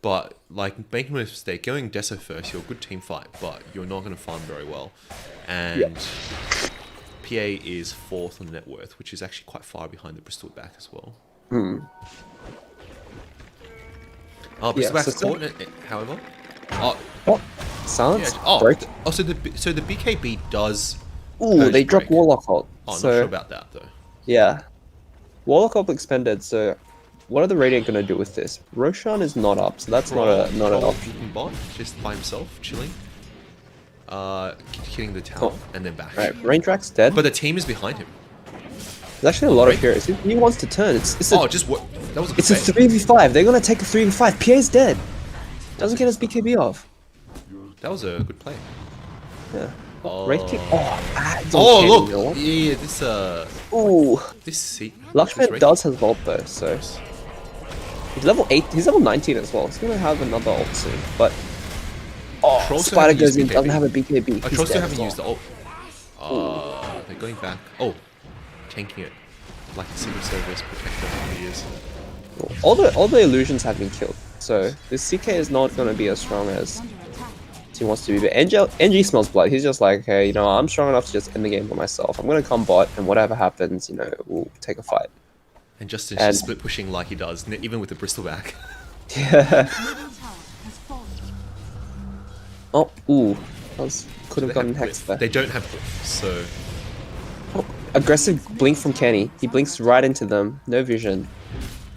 But like making no mistake, going Deso first, you're a good team fight, but you're not going to farm very well. And PA is 4th on net worth, which is actually quite far behind the Bristleback as well. Bristleback's caught it, however. Silence? Yeah, Break. So the BKB does. Ooh, they dropped break. Warlock ult. Oh, I'm So not sure about that though. yeah, Warlock ult expended. So what are the Radiant gonna do with this? Roshan is not up, so that's not an option. Troll bot, just by himself, chilling. Hitting the tower and then back. Right, Raindrak's dead. But the team is behind him. There's actually a lot of heroes. He wants to turn. It's a, Just what? That was a good it's a save. 3v5. They're gonna take a 3v5. PA's dead. Doesn't get his BKB off. That was a good play. Yeah. Oh. Wraith King. It's on Oh Kenny, look! you know what? Yeah, Ooh. this seat. Lakshman does have ult though, so he's level 8. He's level 19 as well. He's gonna have another ult soon, but Troll still Spider haven't used goes in, BKB. doesn't have a BKB. I He's Troll still dead haven't as used the ult. They're going back. Oh, tanking it like the Secret Service protector he is. well. All the illusions have been killed, so this CK is not gonna be as strong as he wants to be. But NG smells blood. He's just like, hey, I'm strong enough to just end the game by myself. I'm gonna come bot, and whatever happens, we'll take a fight. And Justin's just split pushing like he does, even with the Bristleback. Yeah. Oh, ooh. Could have gotten hexed there. They don't have cliff, so Aggressive blink from Kenny. He blinks right into them. No vision.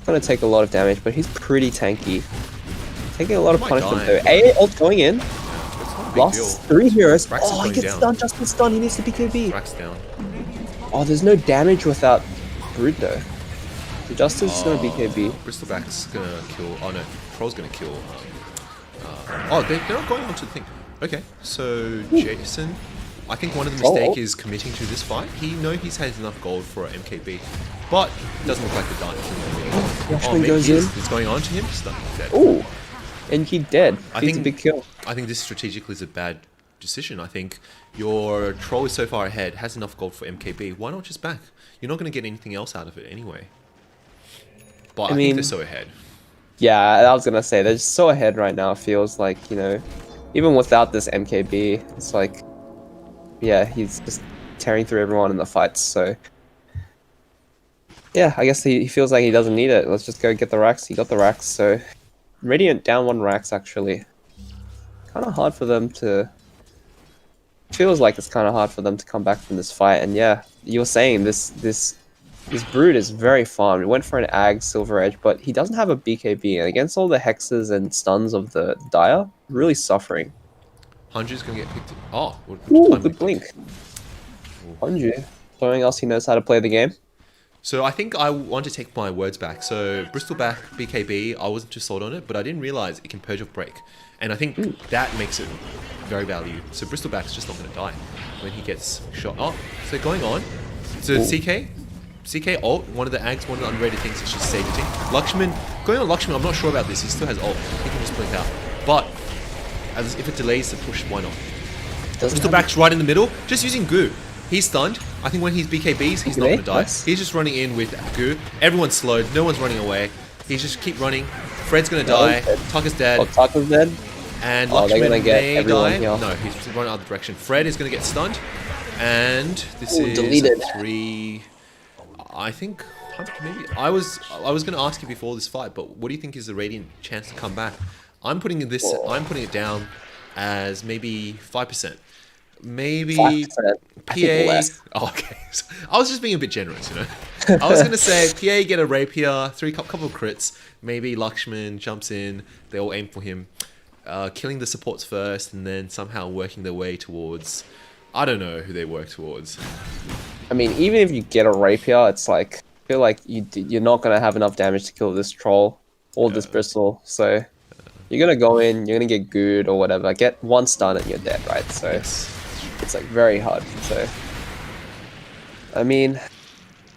Gonna take a lot of damage, but he's pretty tanky. Taking a lot of Might punishment die. though. ult going in. it's not a big Lost deal. 3 heroes. Rax is He going gets down. stunned. Justin's stunned. He needs the BKB. Rax down. Oh, there's no damage without Brood though. So Justin's gonna BKB. Bristleback's gonna kill. Oh no, Troll's gonna kill. They're not going on to the thing. Okay, so Jason, I think one of the mistake is committing to this fight. He has enough gold for an MKB, but it doesn't look like the dime. Lakshman goes in. It's going on to him. Stuck dead. Ooh. And he dead. I He's think a big kill. I think this strategically is a bad decision. I think your Troll is so far ahead, has enough gold for MKB. Why not just back? You're not going to get anything else out of it anyway. But I think mean, they're so ahead. Yeah, I was gonna say they're just so ahead right now. It feels like even without this MKB, it's like, yeah, he's just tearing through everyone in the fights. So yeah, I guess he feels like he doesn't need it. Let's just go get the racks. He got the racks. So Radiant down 1 racks actually. Kind of hard for them to. Feels like it's kind of hard for them to come back from this fight. And yeah, you were saying this Brood is very farmed. He went for an Ag Silver Edge, but he doesn't have a BKB. And against all the hexes and stuns of the Dire, really suffering. Hanju's gonna get picked. Oh, Ooh, good blink. Hanju, showing us he knows how to play the game. So I think I want to take my words back. So Bristleback BKB, I wasn't too sold on it, but I didn't realize it can purge off break, and I think that makes it very valued. So Bristleback's just not going to die when he gets shot. Oh, so going on. So CK ult, one of the ags, one of the underrated things is just saving. Lakshman, going on Lakshman, I'm not sure about this. He still has ult. He can just blink out. But as if it delays the push, why not? Bristleback's right in the middle, just using goo. He's stunned. I think when he's BKBs, he's not going to die. Nice. He's just running in with goo. Everyone's slowed. No one's running away. He's just keep running. Fred's going to die. Tucker's dead. Oh, Tucker's dead. And Oh, they're Lakshman gonna get may everyone die. here. No, he's running out of the direction. Fred is going to get stunned. And this Ooh, is deleted. 3... I think... Maybe... I was going to ask you before this fight, but what do you think is the Radiant chance to come back? I'm putting it down as maybe 5%. Maybe 5%. I think PA. less. Oh, okay. So I was just being a bit generous, you know. I was gonna say PA get a rapier, couple of crits. Maybe Lakshman jumps in. They all aim for him, killing the supports first, and then somehow working their way towards. I don't know who they work towards. I mean, even if you get a rapier, it's like I feel like you're not gonna have enough damage to kill this troll or this bristle. So you're gonna go in, you're gonna get good or whatever. Get one stun and you're dead, right? So it's like very hard. So I mean,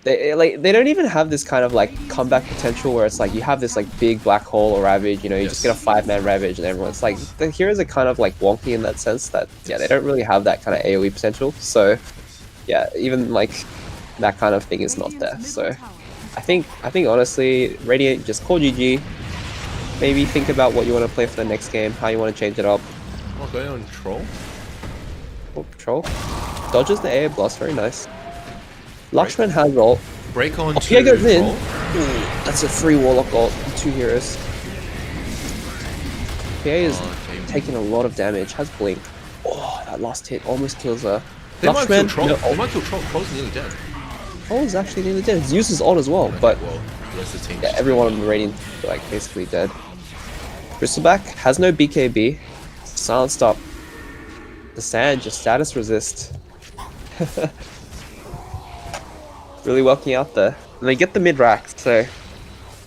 they don't even have this kind of like comeback potential where it's like you have this like big black hole or ravage. You know, you just get a 5-man ravage and everyone's like the heroes are kind of like wonky in that sense that they don't really have that kind of AOE potential. So yeah, even like that kind of thing is not there. So I think honestly, Radiant just call GG. Maybe think about what you want to play for the next game, how you want to change it up. Oh, going on troll. Oh, Troll dodges the air blast, very nice. Lakshman has ult. Break on. Oh, Pierre goes in. Troll. Ooh, that's a free Warlock ult. 2 heroes. Pierre is okay. taking a lot of damage. Has blink. Oh, that last hit almost kills her. They might kill Lakshman, troll. no, They might kill troll. Troll's nearly dead. Troll is actually nearly dead. He uses ult as well, but Well, the rest of the team. yeah, everyone on the Radiant like basically dead. Bristleback has no BKB. Silenced up. The sand just status resist. Really working out there. And they get the mid rack, so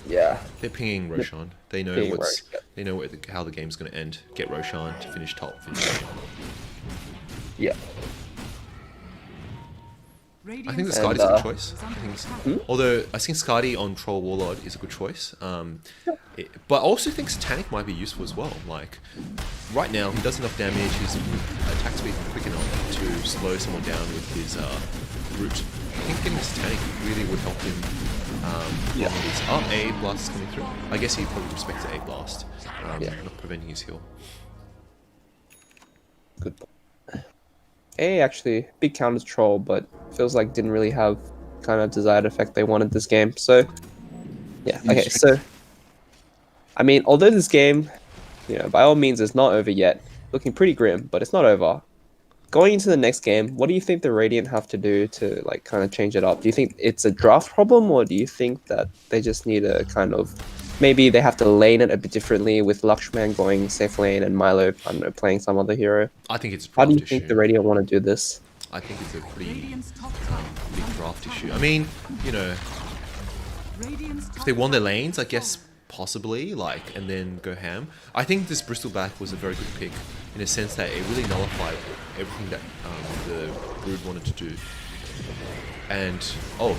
yeah. They're pinging Roshan. They know Pinging what's. Roshan. They know how the game's going to end. Get Roshan to finish top. Finish. Yeah. I think the Radiant's Skadi's a And, good choice. I think although I think Skadi on Troll Warlord is a good choice. But I also think Satanic might be useful as well. Like, right now he does enough damage, his attack speed is quick enough to slow someone down with his root. I think getting Satanic really would help him. Yeah. A blast is coming through. I guess he probably respects the A blast, Yeah. not preventing his heal. Good point. A actually big counter troll, but feels like didn't really have kind of desired effect they wanted this game. So yeah, okay. So I mean, although this game, you know, by all means is not over yet, looking pretty grim, but it's not over. Going into the next game, what do you think the Radiant have to do to like kind of change it up? Do you think it's a draft problem, or do you think that they just need a kind of maybe they have to lane it a bit differently with Lakshman going safe lane and Milo, I don't know, playing some other hero? I think it's a How do you draft think issue. the Radiant want to do this? I think it's a pretty Radiant's top tower. big draft issue. I mean, you know, Radiant's if top they won their tower. lanes, I guess possibly, like, and then go ham. I think this Bristleback was a very good pick in a sense that it really nullified everything that the Brood wanted to do. And so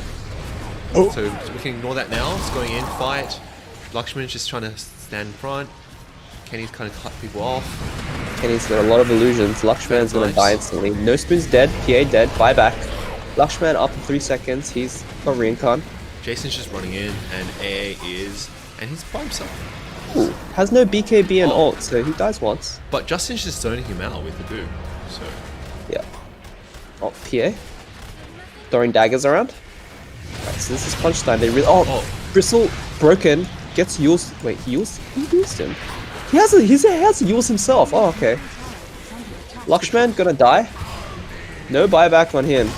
we can ignore that now. It's going in, fight. Lakshman's just trying to stand in front. Kenny's kind of cut people off. Kenny's got a lot of illusions. Lakshman's gonna Nice. die instantly. No Spoon's dead. PA dead. Buyback. Lakshman up in 3 seconds. He's got reincarn. Jason's just running in, and and he's by himself. Ooh, has no BKB and Oh. ult, so he dies once. But Justin's just zoning him out with the goo. So Yeah. Oh, PA. Throwing daggers around. Right, so this is punch time. They really. Oh, Bristle broken. Gets used. Wait, he used him. He has to use himself. Oh, okay. Lakshman gonna die. No buyback on him.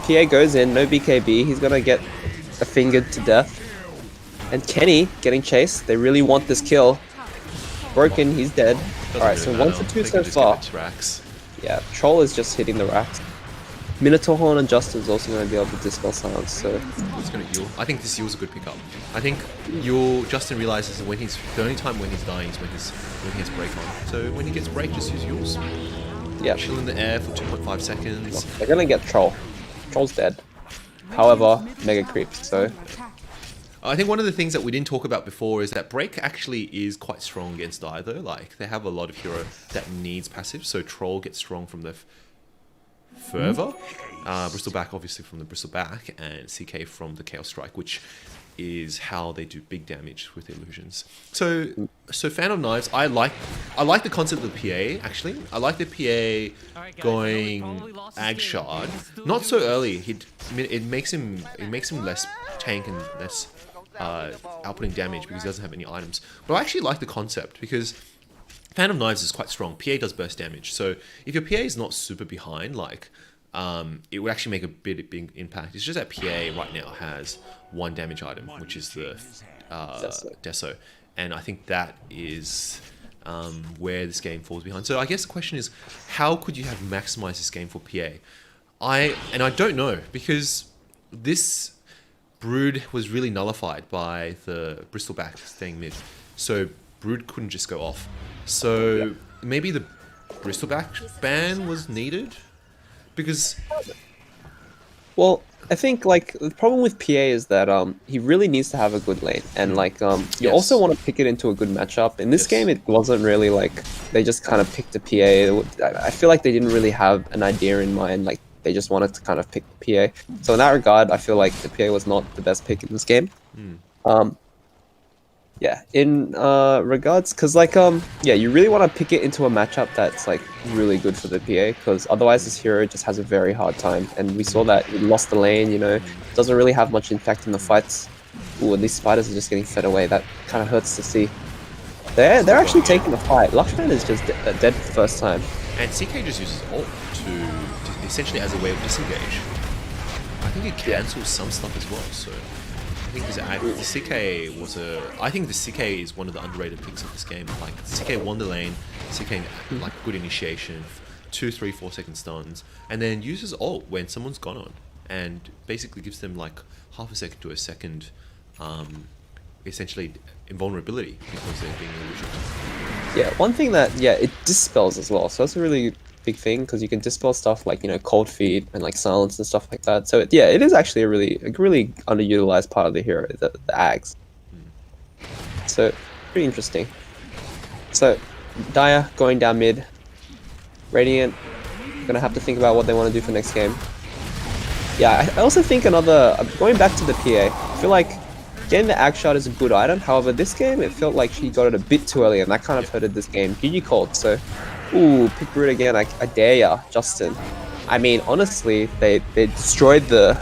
PA goes in. No BKB. He's gonna get fingered to death. And Kenny getting chased. They really want this kill. Broken. He's dead. doesn't All right, really so matter. 1 for 2 They so can just far. give it to Rax. Yeah, Troll is just hitting the racks. Minotaur Horn and Justin's also going to be able to dispel silence. So It's gonna Yule. I think this Yule's a good pickup. I think Yule Justin realizes that when he's the only time when he's dying is when he has break on. So when he gets break, just use Yule's. yeah, Chill in the air for 2.5 seconds. they're going to get Troll. Troll's dead. However, Mega Creeps. So attack. I think one of the things that we didn't talk about before is that break actually is quite strong against either. Like they have a lot of hero that needs passive, so Troll gets strong from the fervor, Bristleback obviously from the Bristleback, and CK from the Chaos Strike, which is how they do big damage with illusions. So Fan of Knives, I like the concept of the PA actually. I like the PA going Ag Shard, not so early. It makes him less tank and less outputting damage because he doesn't have any items. But I actually like the concept because Fan of Knives is quite strong. PA does burst damage, so if your PA is not super behind, like it would actually make a big impact. It's just that PA right now has one damage item, which is the Deso, and I think that is where this game falls behind. So I guess the question is, how could you have maximized this game for PA? I don't know, because this Brood was really nullified by the Bristleback staying mid, so Brood couldn't just go off. So maybe the Bristleback ban was needed, because well, I think like the problem with PA is that he really needs to have a good lane, and like you Yes. also want to pick it into a good matchup. In this Yes. game, it wasn't really like they just kind of picked a PA. I feel like they didn't really have an idea in mind. Like they just wanted to kind of pick PA. So in that regard, I feel like the PA was not the best pick in this game. Yeah, in regards, because like yeah, you really want to pick it into a matchup that's like really good for the PA, because otherwise this hero just has a very hard time, and we saw that he lost the lane, you know, doesn't really have much impact in the fights. Ooh, and these spiders are just getting fed away. That kind of hurts to see. They're actually taking the fight. Lakshman is just dead for the first time. and CK just uses ult to essentially as a way of disengage. I think it cancels some stuff as well. So I think the CK was I think the CK is one of the underrated picks of this game. Like CK won the lane, CK like good initiation, 2, 3, 4 second stuns, and then uses ult when someone's gone on, and basically gives them like half a second to a second, essentially invulnerability because they're being illusioned. Yeah, one thing that it dispels as well. So that's a really big thing, because you can dispel stuff like, you know, cold feet and like silence and stuff like that. So it is actually a really underutilized part of the hero, the Ags. So pretty interesting. So Dire going down mid. Radiant gonna have to think about what they want to do for next game. Yeah, I also think going back to the PA, I feel like getting the Ag Shot is a good item. However, this game, it felt like she got it a bit too early, and that kind of hurted this game. GG called, so... Ooh, pick Brood again, I dare ya, Justin. I mean, honestly, they destroyed they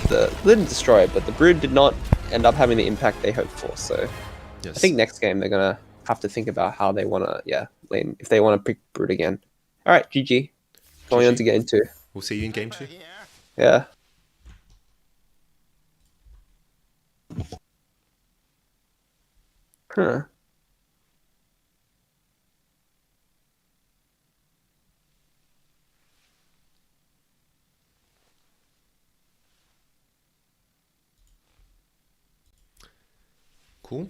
didn't destroy it, but the Brood did not end up having the impact they hoped for, so... Yes. I think next game they're gonna have to think about how they wanna, lane, if they wanna pick Brood again. Alright, GG. Going on GG. to game 2. We'll see you in game 2. Yeah. Huh. Cool.